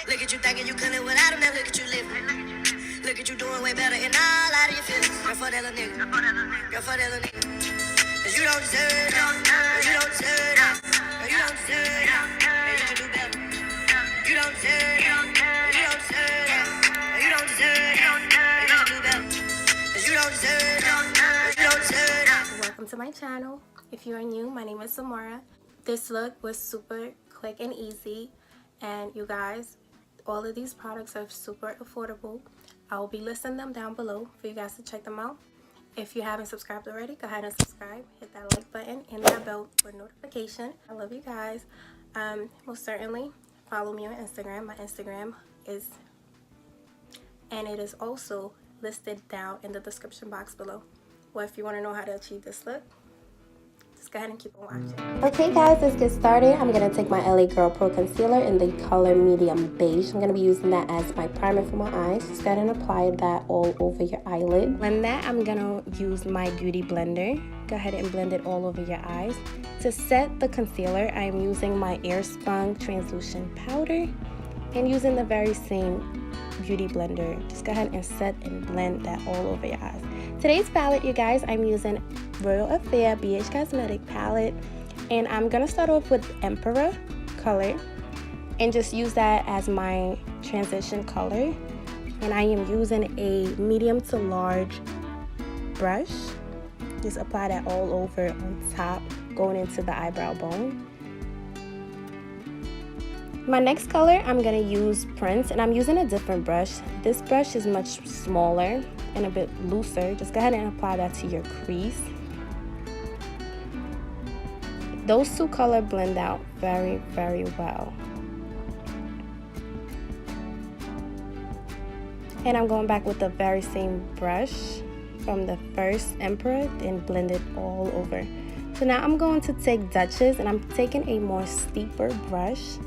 Look at you thinking you couldn't live without him, now look at you living. Look at you doing way better and all out of your feelings. Girl, for that little nigga. Girl, for that little nigga. Cause you don't deserve it. Girl, you don't deserve it. Girl, you don't deserve it. Girl, you can do better. You don't deserve it. Girl, you don't deserve it. Girl, you don't deserve it. Girl, you can do better. Cause you don't deserve it. Girl, you don't deserve it. Welcome to my channel. If you are new, my name is Samara. This look was super quick and easy. And you guys, all of these products are super affordable. I will be listing them down below for you guys to check them out. If you haven't subscribed already, go ahead and subscribe. Hit that like button and that bell for notification. I love you guys. Most certainly follow me on Instagram. My Instagram is, and it is also listed down in the description box below. Well, if you want to know how to achieve this look, just go ahead and keep on watching. Okay guys, let's get started. I'm going to take my LA Girl Pro Concealer in the color medium beige. I'm going to be using that as my primer for my eyes. Just go ahead and apply that all over your eyelid. When that, I'm going to use my Beauty Blender. Go ahead and blend it all over your eyes. To set the concealer, I'm using my Airspun translucent powder and using the very same Beauty Blender. Just go ahead and set and blend that all over your eyes. Today's palette, you guys, I'm using Royal Affair BH Cosmetic palette, and I'm gonna start off with Emperor color and just use that as my transition color. And I am using a medium to large brush. Just apply that all over on top, going into the eyebrow bone. My next color, I'm gonna use Prince, and I'm using a different brush. This brush is much smaller and a bit looser. Just go ahead and apply that to your crease. Those two colors blend out very, very well. And I'm going back with the very same brush from the first Emperor and blend it all over. So now I'm going to take Duchess, and I'm taking a more steeper brush,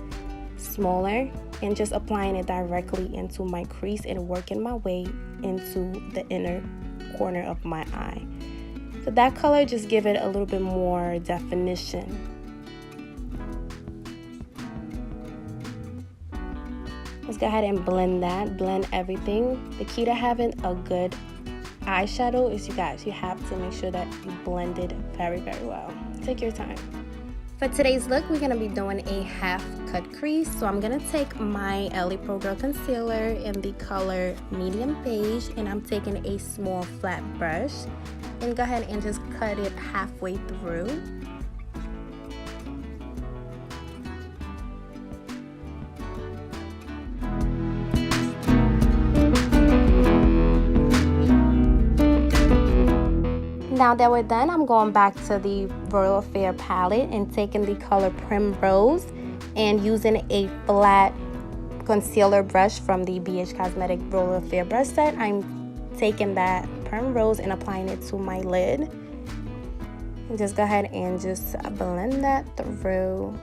smaller, and just applying it directly into my crease and working my way into the inner corner of my eye. So that color just give it a little bit more definition. Let's go ahead and blend that, blend everything. The key to having a good eyeshadow is, you guys, you have to make sure that you blend it very, very well. Take your time. For today's look, we're going to be doing a half cut crease. So I'm going to take my LA Pro Girl Concealer in the color medium beige, and I'm taking a small flat brush and go ahead and just cut it halfway through. Now that we're done, I'm going back to the Royal Affair palette and taking the color Primrose and using a flat concealer brush from the BH Cosmetic Royal Affair brush set. I'm taking that Primrose and applying it to my lid. And just go ahead and just blend that through.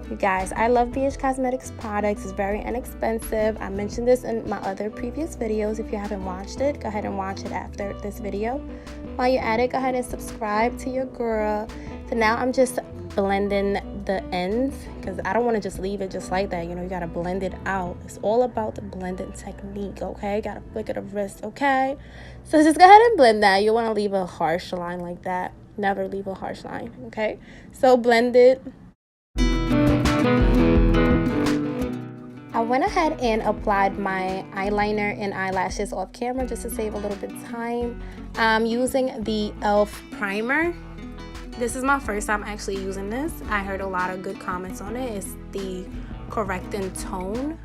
You guys, I love BH Cosmetics products. It's very inexpensive. I mentioned this in my other previous videos. If you haven't watched it, go ahead and watch it after this video. While you're at it, go ahead and subscribe to your girl. So now I'm just blending the ends because I don't want to just leave it just like that. You know, you got to blend it out. It's all about the blending technique, okay? Got to flick of the wrist, okay? So just go ahead and blend that. You want to leave a harsh line like that. Never leave a harsh line, okay? So blend it. I went ahead and applied my eyeliner and eyelashes off camera just to save a little bit of time. I'm using the e.l.f. primer. This is my first time actually using this. I heard a lot of good comments on it. It's the correcting tone,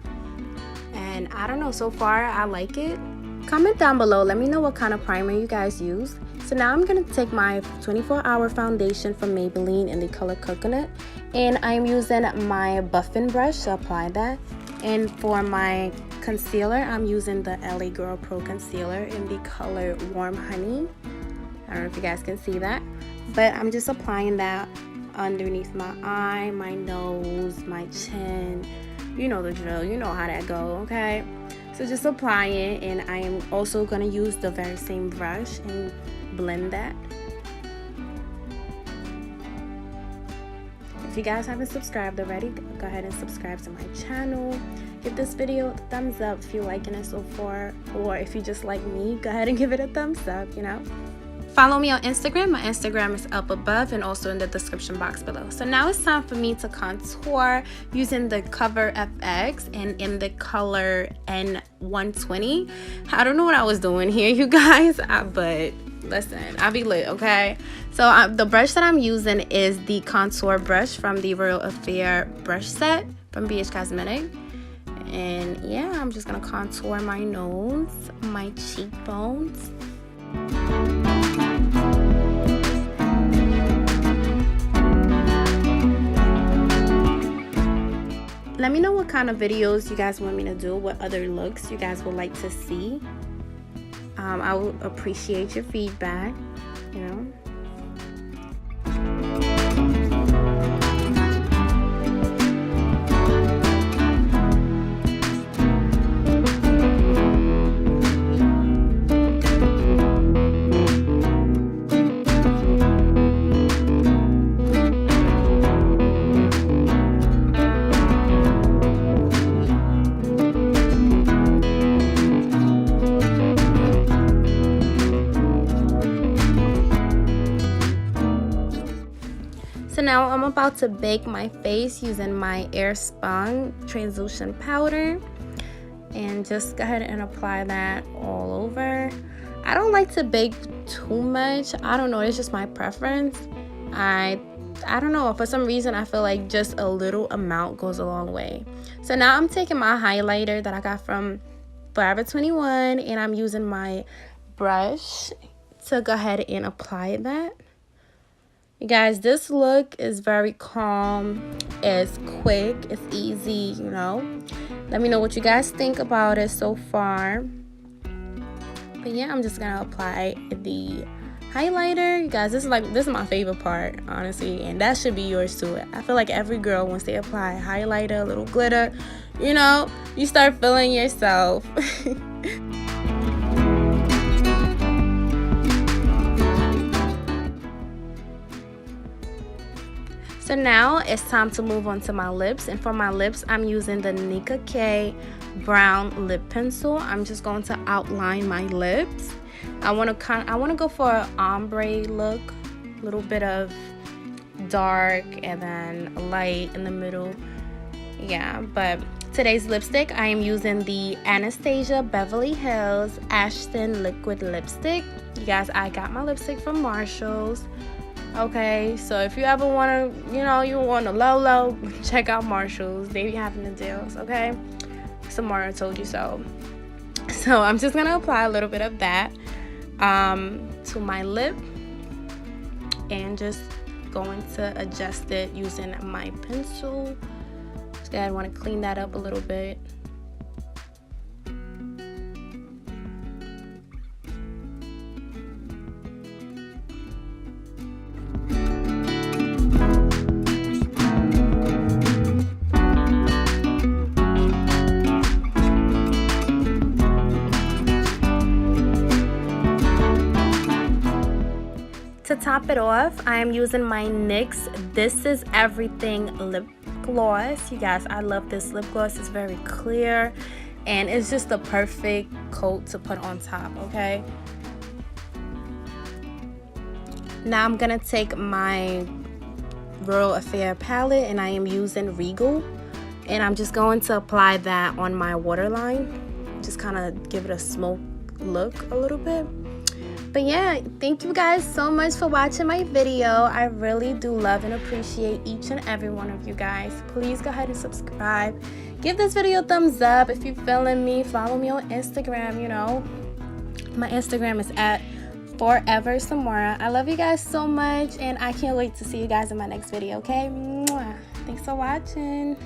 and I don't know, so far I like it. Comment down below, let me know what kind of primer you guys use. So now I'm going to take my 24-hour foundation from Maybelline in the color Coconut, and I'm using my buffing brush to apply that. And for my concealer, I'm using the LA Girl Pro Concealer in the color Warm Honey. I don't know if you guys can see that, but I'm just applying that underneath my eye, my nose, my chin. You know the drill, you know how that go, okay? So just apply it, and I am also going to use the very same brush and blend that. if you guys haven't subscribed already, go ahead and subscribe to my channel. Give this video a thumbs up if you're liking it so far, or if you just like me, go ahead and give it a thumbs up, you know. Follow me on Instagram. My Instagram is up above and also in the description box below. So now it's time for me to contour using the Cover FX and in the color N120. I don't know what I was doing here, you guys, but listen, I'll be lit, okay? So the brush that I'm using is the contour brush from the Royal Affair brush set from BH Cosmetic. And yeah, I'm just gonna contour my nose, my cheekbones. Let me know what kind of videos you guys want me to do, what other looks you guys would like to see. I would appreciate your feedback, you know. So now I'm about to bake my face using my Airspun translucent powder, and just go ahead and apply that all over. I don't like to bake too much. I don't know, it's just my preference. I don't know, for some reason I feel like just a little amount goes a long way. So now I'm taking my highlighter that I got from Forever 21 and I'm using my brush to go ahead and apply that. You guys, this look is very calm, it's quick, it's easy, you know. Let me know what you guys think about it so far. But yeah, I'm just gonna apply the highlighter. You guys, this is my favorite part, honestly, and that should be yours too. I feel like every girl, once they apply highlighter, a little glitter, you know, you start feeling yourself. So now it's time to move on to my lips, and for my lips I'm using the Nika K brown lip pencil. I'm just going to outline my lips. I want to go for an ombre look, a little bit of dark and then light in the middle. Yeah, but today's lipstick I am using the Anastasia Beverly Hills Ashton liquid lipstick. You guys, I got my lipstick from Marshall's. Okay, so if you ever want to, you know, you want a low, check out Marshall's. They be having the deals, okay? Samara told you so. So I'm just going to apply a little bit of that to my lip. And just going to adjust it using my pencil. Just I want to clean that up a little bit. To top it off, I am using my NYX This Is Everything lip gloss. You guys, I love this lip gloss. It's very clear and it's just the perfect coat to put on top, okay? Now I'm gonna take my Royal Affair palette and I am using Regal, and I'm just going to apply that on my waterline. Just kind of give it a smoke look a little bit. But yeah, thank you guys so much for watching my video. I really do love and appreciate each and every one of you guys. Please go ahead and subscribe. Give this video a thumbs up if you're feeling me. Follow me on Instagram, you know. My Instagram is at Forever Samara. I love you guys so much, and I can't wait to see you guys in my next video, okay? Mwah. Thanks for watching.